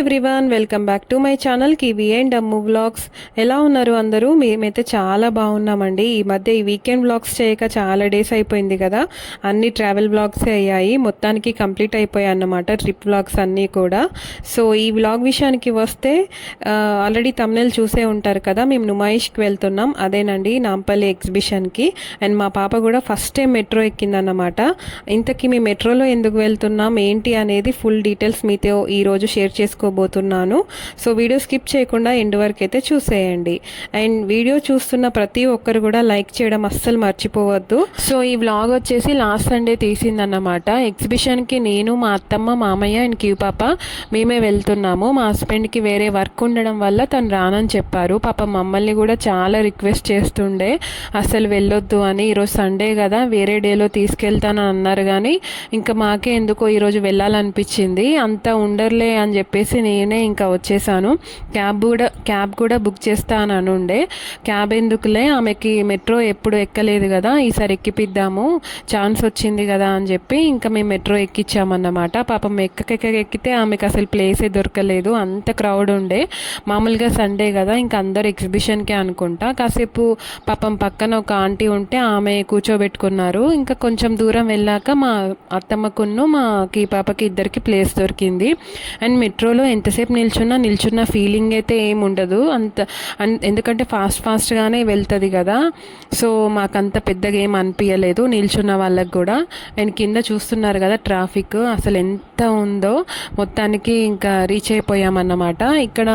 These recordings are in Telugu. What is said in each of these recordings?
Everyone, welcome back to my channel kiwi and Ammu vlogs. ఎలా ఉన్నారు అందరూ? మేమైతే చాలా బాగున్నామండి. ఈ మధ్య ఈ వీకెండ్ వ్లాగ్స్ చేయక చాలా డేస్ అయిపోయింది కదా. అన్ని ట్రావెల్ వ్లాగ్స్ అయ్యాయి, మొత్తానికి కంప్లీట్ అయిపోయాయి అన్నమాట ట్రిప్ వ్లాగ్స్ అన్నీ కూడా. సో ఈ వ్లాగ్ విషయానికి వస్తే ఆల్రెడీ తమ్నెల్ చూసే ఉంటారు కదా, మేము నుమాయిష్కి వెళ్తున్నాం. అదేనండి, నాంపల్లి ఎగ్జిబిషన్కి. అండ్ మా పాప కూడా ఫస్ట్ టైం మెట్రో ఎక్కిందన్నమాట. ఇంతకీ మేము మెట్రోలో ఎందుకు వెళ్తున్నాం ఏంటి అనేది ఫుల్ డీటెయిల్స్ మీతో ఈరోజు షేర్ చేసుకోబోతున్నాను. సో వీడియో స్కిప్ చేయకుండా ఎండ్ వరకు అయితే చూసేయండి. అండ్ వీడియో చూస్తున్న ప్రతి ఒక్కరు కూడా లైక్ చేయడం అస్సలు మర్చిపోవద్దు. సో ఈ వ్లాగ్ వచ్చేసి లాస్ట్ సండే తీసిందన్నమాట. ఎగ్జిబిషన్కి నేను, మా అత్తమ్మ, మామయ్య అండ్ క్యూ పాప మేమే వెళ్తున్నాము. మా హస్బెండ్కి వేరే వర్క్ ఉండడం వల్ల తను రానని చెప్పారు. పాప మమ్మల్ని కూడా చాలా రిక్వెస్ట్ చేస్తుండే అసలు వెళ్ళొద్దు అని. ఈరోజు సండే కదా, వేరే డేలో తీసుకెళ్తానని అన్నారు, కానీ ఇంకా మాకే ఎందుకో ఈరోజు వెళ్ళాలనిపించింది. అంతా ఉండర్లే అని చెప్పేసి నేనే ఇంకా వచ్చేసాను. క్యాబ్ కూడా బుక్ చేస్తా అని అనుండే. క్యాబ్ ఎందుకులే, ఆమెకి మెట్రో ఎప్పుడు ఎక్కలేదు కదా, ఈసారి ఎక్కిపిద్దాము, ఛాన్స్ వచ్చింది కదా అని చెప్పి ఇంకా మేము మెట్రో ఎక్కించామన్నమాట. పాపం ఎక్కితే ఆమెకు అసలు ప్లేసే దొరకలేదు, అంత క్రౌడ్ ఉండే. మామూలుగా సండే కదా, ఇంకా అందరు ఎగ్జిబిషన్కే అనుకుంటా. కాసేపు పాపం పక్కన ఒక ఆంటీ ఉంటే ఆమె కూర్చోబెట్టుకున్నారు. ఇంకా కొంచెం దూరం వెళ్ళాక మా అత్తమ్మకును మాకి పాపకి ఇద్దరికి ప్లేస్ దొరికింది. అండ్ మెట్రోలో ఎంతసేపు నిల్చున్న ఫీలింగ్ అయితే ఏముండదు అంత, ఎందుకంటే ఫాస్ట్గానే వెళ్తుంది కదా. సో మాకంత పెద్దగా ఏం అనిపించలేదు నిల్చున్న వాళ్ళకి కూడా. అండ్ కింద చూస్తున్నారు కదా ట్రాఫిక్ అసలు ఎంత ఉందో. మొత్తానికి ఇంకా రీచ్ అయిపోయామన్నమాట. ఇక్కడ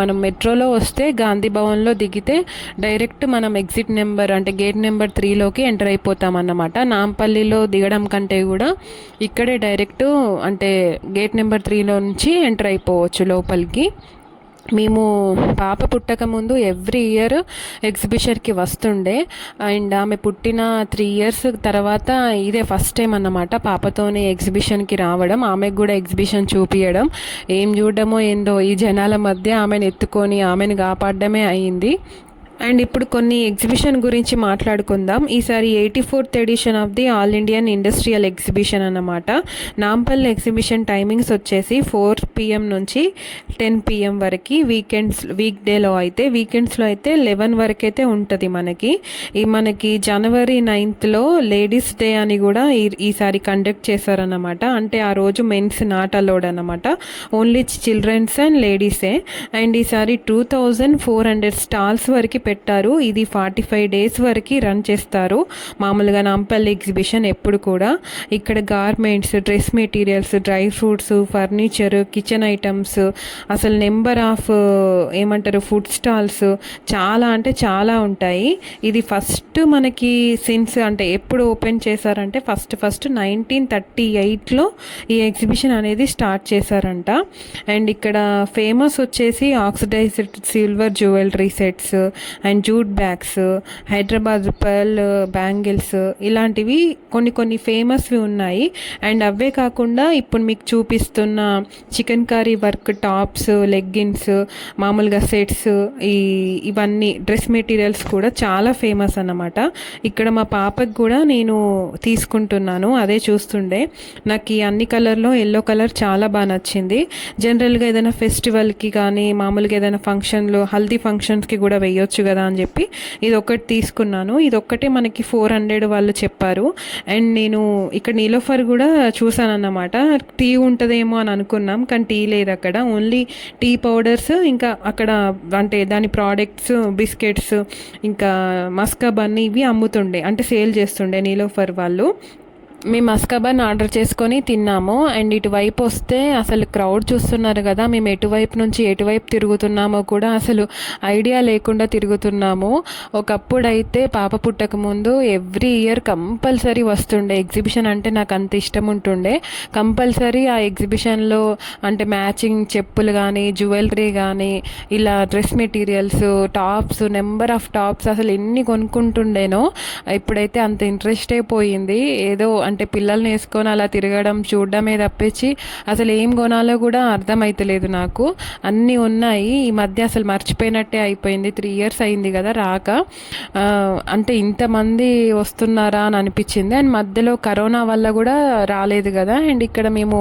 మనం మెట్రోలో వస్తే గాంధీ భవన్లో దిగితే డైరెక్ట్ మనం ఎగ్జిట్ నెంబర్ అంటే గేట్ నెంబర్ 3లోకి ఎంటర్ అయిపోతామన్నమాట. నాంపల్లిలో దిగడం కంటే కూడా ఇక్కడే డైరెక్ట్ అంటే గేట్ నెంబర్ 3లో నుంచి ఎంటర్ అయిపోవచ్చు లోపలికి. మేము పాప పుట్టక ముందు ఎవ్రీ ఇయర్ ఎగ్జిబిషన్కి వస్తుండే. అండ్ ఆమె పుట్టిన 3 ఇయర్స్ తర్వాత ఇదే ఫస్ట్ టైం అన్నమాట పాపతోనే ఎగ్జిబిషన్కి రావడం, ఆమెకు కూడా ఎగ్జిబిషన్ చూపించడం. ఏం చూడడమో ఏందో ఈ జనాల మధ్య ఆమెను ఎత్తుకొని ఆమెను కాపాడడమే అయింది. అండ్ ఇప్పుడు కొన్ని ఎగ్జిబిషన్ గురించి మాట్లాడుకుందాం. ఈసారి 84th edition of the all Indian industrial exhibition అన్నమాట. నాంపల్లి ఎగ్జిబిషన్ టైమింగ్స్ వచ్చేసి 4 PM నుంచి 10 PM వరకు. వీక్డేలో అయితే, వీకెండ్స్లో అయితే 11 వరకు అయితే ఉంటుంది మనకి. మనకి జనవరి 9th లేడీస్ డే అని కూడా ఈసారి కండక్ట్ చేశారన్నమాట. అంటే ఆ రోజు మెన్స్ నాట్ అలౌడ్ అన్నమాట, ఓన్లీ చిల్డ్రన్స్ అండ్ లేడీసే. అండ్ ఈసారి 2400 స్టాల్స్ వరకు పెట్టారు. ఇది 45 days వరకు రన్ చేస్తారు. మామూలుగా నాంపల్లి ఎగ్జిబిషన్ ఎప్పుడు కూడా ఇక్కడ garments, dress materials, dry fruits, furniture, kitchen items, అసలు నెంబర్ ఆఫ్ ఏమంటారు ఫుడ్ స్టాల్స్ చాలా అంటే చాలా ఉంటాయి. ఇది ఫస్ట్ మనకి సిన్స్ అంటే ఎప్పుడు ఓపెన్ చేశారంటే ఫస్ట్ 1938లో ఈ ఎగ్జిబిషన్ అనేది స్టార్ట్ చేశారంట. అండ్ ఇక్కడ ఫేమస్ వచ్చేసి oxidised silver jewellery sets and jute bags, Hyderabad pearl bangles, ఇలాంటివి కొన్ని ఫేమస్వి ఉన్నాయి. అండ్ అవే కాకుండా ఇప్పుడు మీకు చూపిస్తున్న chicken curry work tops, leggings, మామూలుగా సెట్స్, ఇవన్నీ డ్రెస్ మెటీరియల్స్ కూడా చాలా ఫేమస్ అన్నమాట. ఇక్కడ మా పాపకి కూడా నేను తీసుకుంటున్నాను, అదే చూస్తుండే. నాకు ఈ అన్ని కలర్లో ఎల్లో కలర్ చాలా బాగా నచ్చింది. జనరల్గా ఏదైనా ఫెస్టివల్కి కానీ మామూలుగా ఏదైనా ఫంక్షన్లో హల్దీ ఫంక్షన్స్కి కూడా వేయొచ్చు కదా అని చెప్పి ఇది ఒకటి తీసుకున్నాను. ఇది ఒక్కటే మనకి 400 వాళ్ళు చెప్పారు. అండ్ నేను ఇక్కడ నీలోఫర్ కూడా చూసాను అన్నమాట. టీ ఉంటుందేమో అని అనుకున్నాం, కానీ టీ లేదు అక్కడ, ఓన్లీ టీ పౌడర్స్, ఇంకా అక్కడ అంటే దాని ప్రోడక్ట్స్, బిస్కెట్స్, ఇంకా మస్కబన్ ఇవి అమ్ముతుండే, అంటే సేల్ చేస్తుండే నీలోఫర్ వాళ్ళు. మేము మస్కబన్ ఆర్డర్ చేసుకొని తిన్నాము. అండ్ ఇటువైపు వస్తే అసలు క్రౌడ్ చూస్తున్నారు కదా, మేము ఎటువైపు నుంచి ఎటువైపు తిరుగుతున్నామో కూడా అసలు ఐడియా లేకుండా తిరుగుతున్నాము. ఒకప్పుడు అయితే పాప పుట్టక ముందు ఎవ్రీ ఇయర్ కంపల్సరీ వస్తుండే ఎగ్జిబిషన్, అంటే నాకు అంత ఇష్టం ఉంటుండే. కంపల్సరీ ఆ ఎగ్జిబిషన్లో అంటే మ్యాచింగ్ చెప్పులు కానీ, జ్యువెలరీ కానీ, ఇలా dress materials, tops, number of tops అసలు ఎన్ని కొనుక్కుంటుండేనో. ఇప్పుడైతే అంత ఇంట్రెస్ట్ అయిపోయింది. ఏదో అంటే పిల్లల్ని వేసుకొని అలా తిరగడం చూడడమే తప్పించి అసలు ఏం కొనాలో కూడా అర్థమైతలేదు నాకు. అన్నీ ఉన్నాయి, ఈ మధ్య అసలు మర్చిపోయినట్టే అయిపోయింది. 3 years అయింది కదా రాక. అంటే ఇంతమంది వస్తున్నారా అని అనిపించింది. అండ్ మధ్యలో కరోనా వల్ల కూడా రాలేదు కదా. అండ్ ఇక్కడ మేము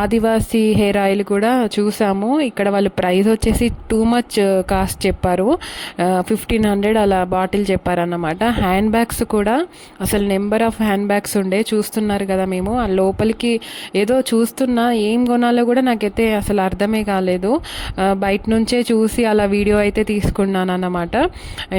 ఆదివాసీ హెయిర్ ఆయిల్ కూడా చూసాము. ఇక్కడ వాళ్ళు ప్రైస్ వచ్చేసి టూ మచ్ కాస్ట్ చెప్పారు, 1500 అలా బాటిల్ చెప్పారన్నమాట. హ్యాండ్ బ్యాగ్స్ కూడా అసలు నెంబర్ ఆఫ్ హ్యాండ్ బ్యాగ్స్ ఉండే, చూస్తున్నారు కదా. మేము ఆ లోపలికి ఏదో చూస్తున్నా, ఏం కొనాలో కూడా నాకైతే అసలు అర్థమే కాలేదు. బయట నుంచే చూసి అలా వీడియో అయితే తీసుకున్నాను అన్నమాట.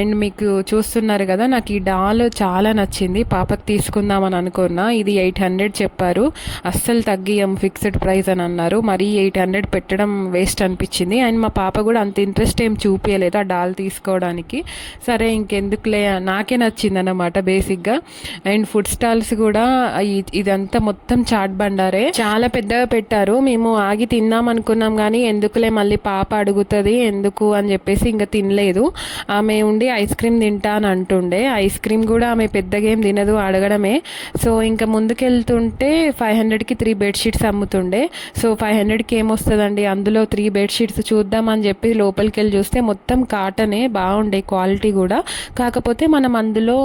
అండ్ మీకు చూస్తున్నారు కదా, నాకు ఈ డాల్ చాలా నచ్చింది, పాపకి తీసుకుందామని అనుకున్నా. ఇది 800 చెప్పారు, అస్సలు తగ్గియం, ఫిక్స్డ్ ప్రైస్ అని అన్నారు. మరి 800 పెట్టడం వేస్ట్ అనిపించింది. అండ్ మా పాప కూడా అంత ఇంట్రెస్ట్ ఏం చూపించలేదు ఆ డాల్ తీసుకోవడానికి. సరే ఇంకెందుకులే, నాకే నచ్చింది అన్నమాట బేసిక్గా. అండ్ ఫుడ్ స్టాల్స్ కూడా ఇదంతా మొత్తం చాట్ బండారే, చాలా పెద్దగా పెట్టారు. మేము ఆగి తిందాం అనుకున్నాం కానీ ఎందుకులే మళ్ళీ పాప అడుగుతుంది ఎందుకు అని చెప్పేసి ఇంకా తినలేదు. ఆమె ఉండి ఐస్ క్రీమ్ తింటా అని అంటుండే. ఐస్ క్రీమ్ కూడా ఆమె పెద్దగా ఏం తినదు, అడగడమే. సో ఇంకా ముందుకెళ్తుంటే 500కి 3 బెడ్షీట్స్ అమ్ముతుండే. సో 500కి ఏమొస్తుందండి, అందులో 3 బెడ్షీట్స్ చూద్దామని చెప్పి లోపలికి వెళ్ళి చూస్తే మొత్తం కాటనే, బాగుండే క్వాలిటీ కూడా. కాకపోతే మనం అందులో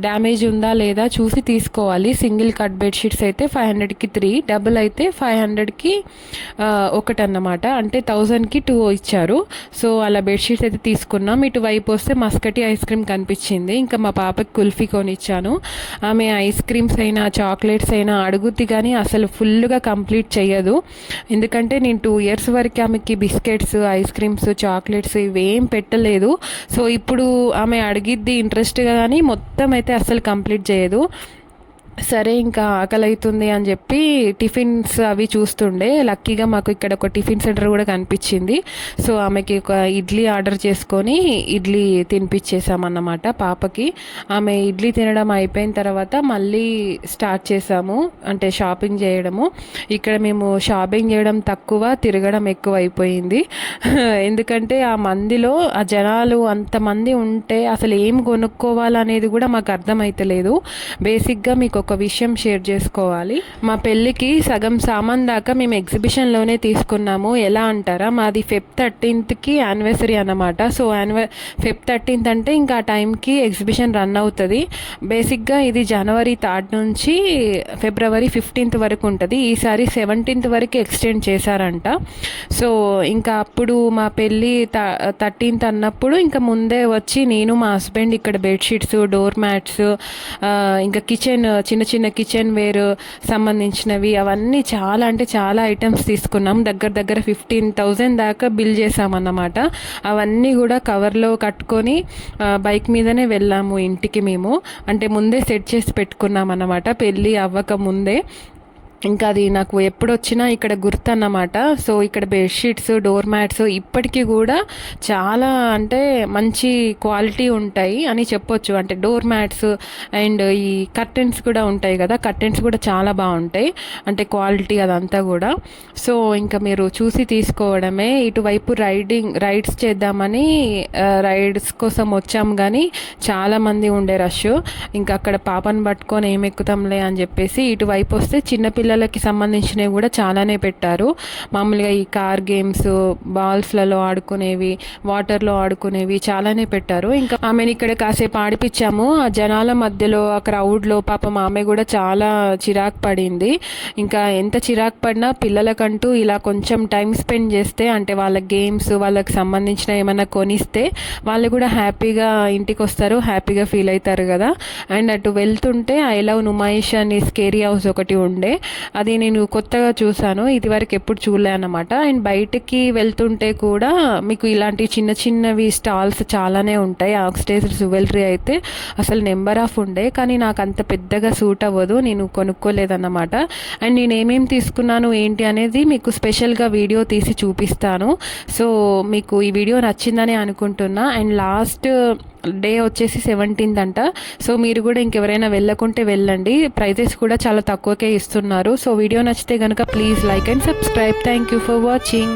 డ్యామేజ్ ఉందా లేదా చూసి తీసుకోవాలి. సింగిల్ కట్ బెడ్షీట్స్ అయితే 500కి 3, డబుల్ అయితే 500కి ఒకటి అన్నమాట. అంటే 1000కి 2 ఇచ్చారు. సో అలా బెడ్షీట్స్ అయితే తీసుకున్నాం. ఇటువైపు వస్తే మస్కటి ఐస్ క్రీమ్ కనిపించింది. ఇంకా మా పాపకి కుల్ఫీ కొనిచ్చాను. ఆమె ఐస్ క్రీమ్స్ అయినా చాక్లెట్స్ అయినా అడుగుద్ది కానీ అసలు ఫుల్గా కంప్లీట్ చేయదు. ఎందుకంటే నేను 2 years వరకు ఆమెకి బిస్కెట్స్, ఐస్ క్రీమ్స్, చాక్లెట్స్ ఇవేం పెట్టలేదు. సో ఇప్పుడు ఆమె అడిగిద్ది ఇంట్రెస్ట్గా కానీ మొత్తం అయితే అస్సలు కంప్లీట్ చేయదు. సరే ఇంకా ఆకలి అవుతుంది అని చెప్పి టిఫిన్స్ అవి చూస్తుండే. లక్కీగా మాకు ఇక్కడ ఒక టిఫిన్ సెంటర్ కూడా కనిపించింది. సో ఆమెకి ఒక ఇడ్లీ ఆర్డర్ చేసుకొని ఇడ్లీ తినిపించేసామన్నమాట పాపకి. ఆమె ఇడ్లీ తినడం అయిపోయిన తర్వాత మళ్ళీ స్టార్ట్ చేసాము, అంటే షాపింగ్ చేయడము. ఇక్కడ మేము షాపింగ్ చేయడం తక్కువ, తిరగడం ఎక్కువ అయిపోయింది. ఎందుకంటే ఆ మందిలో ఆ జనాలు అంతమంది ఉంటే అసలు ఏం కొనుక్కోవాలనేది కూడా మాకు అర్థమైతలేదు. బేసిక్గా మీకు ఒక విషయం షేర్ చేసుకోవాలి. మా పెళ్ళికి సగం సామాన్ దాకా మేము ఎగ్జిబిషన్లోనే తీసుకున్నాము. ఎలా అంటారా, మాది Feb 13th యానివర్సరీ అన్నమాట. సో Feb 13th అంటే ఇంకా ఆ టైంకి ఎగ్జిబిషన్ రన్ అవుతుంది. బేసిక్గా ఇది January 3rd నుంచి February 15th వరకు ఉంటుంది. ఈసారి 17th వరకు ఎక్స్టెండ్ చేశారంట. సో ఇంకా అప్పుడు మా పెళ్ళి 13th అన్నప్పుడు ఇంకా ముందే వచ్చి నేను మా హస్బెండ్ ఇక్కడ బెడ్షీట్స్, డోర్ మ్యాట్స్, ఇంకా కిచెన్, చిన్న చిన్న కిచెన్ వేర్ సంబంధించినవి అవన్నీ చాలా అంటే చాలా ఐటమ్స్ తీసుకున్నాం. దగ్గర 15,000 దాకా బిల్ చేసామన్నమాట. అవన్నీ కూడా కవర్లో కట్టుకొని బైక్ మీదనే వెళ్ళాము ఇంటికి. మేము అంటే ముందే సెట్ చేసి పెట్టుకున్నాం అన్నమాట, పెళ్ళి అవ్వక ముందే. ఇంకా అది నాకు ఎప్పుడు వచ్చినా ఇక్కడ గుర్తు అన్నమాట. సో ఇక్కడ బెడ్షీట్స్, డోర్ మ్యాట్స్ ఇప్పటికీ కూడా చాలా అంటే మంచి క్వాలిటీ ఉంటాయి అని చెప్పొచ్చు. అంటే డోర్ మ్యాట్స్ అండ్ ఈ కర్టెన్స్ కూడా ఉంటాయి కదా, కర్టెన్స్ కూడా చాలా బాగుంటాయి, అంటే క్వాలిటీ అదంతా కూడా. సో ఇంకా మీరు చూసి తీసుకోవడమే. ఇటువైపు రైడ్స్ చేద్దామని రైడ్స్ కోసం వచ్చాము కానీ చాలామంది ఉండే రష్. ఇంకా అక్కడ పాపను పట్టుకొని ఏం ఎక్కుతాంలే అని చెప్పేసి ఇటువైపు వస్తే చిన్నపిల్లలకి సంబంధించినవి కూడా చాలానే పెట్టారు. మామూలుగా ఈ కార్ గేమ్స్, బాల్స్లలో ఆడుకునేవి, వాటర్లో ఆడుకునేవి చాలానే పెట్టారు. ఇంకా ఆమెను ఇక్కడ కాసేపు ఆడిపించాము. ఆ జనాల మధ్యలో, ఆ క్రౌడ్లో పాపం ఆమె కూడా చాలా చిరాకు పడింది. ఇంకా ఎంత చిరాకు పడినా పిల్లలకంటూ ఇలా కొంచెం టైం స్పెండ్ చేస్తే, అంటే వాళ్ళ గేమ్స్, వాళ్ళకి సంబంధించిన ఏమైనా కొనిస్తే వాళ్ళు కూడా హ్యాపీగా ఇంటికి వస్తారు, హ్యాపీగా ఫీల్ అవుతారు కదా. అండ్ అటు వెళ్తుంటే ఐ లవ్ నుమాయిష్ అని స్కేరీ హౌస్ ఒకటి ఉండే, అది నేను కొత్తగా చూసాను, ఇదివరకు ఎప్పుడు చూడలే అన్నమాట. అండ్ బయటికి వెళ్తుంటే కూడా మీకు ఇలాంటి చిన్న చిన్నవి స్టాల్స్ చాలానే ఉంటాయి. ఆక్సిడైజ్డ్ జ్యువెలరీ అయితే అసలు నెంబర్ ఆఫ్ ఉండే, కానీ నాకు అంత పెద్దగా సూట్ అవ్వదు, నేను కొనుక్కోలేదన్నమాట. అండ్ నేను ఏమేమి తీసుకున్నాను ఏంటి అనేది మీకు స్పెషల్గా వీడియో తీసి చూపిస్తాను. సో మీకు ఈ వీడియో నచ్చిందని అనుకుంటున్నా. అండ్ లాస్ట్ డే వచ్చేసి 17th అంట. సో మీరు కూడా ఇంకెవరైనా వెళ్ళకుంటే వెళ్ళండి, ప్రైజెస్ కూడా చాలా తక్కువకే ఇస్తున్నారు. సో వీడియో నచ్చితే కనుక please like and subscribe. Thank you for watching.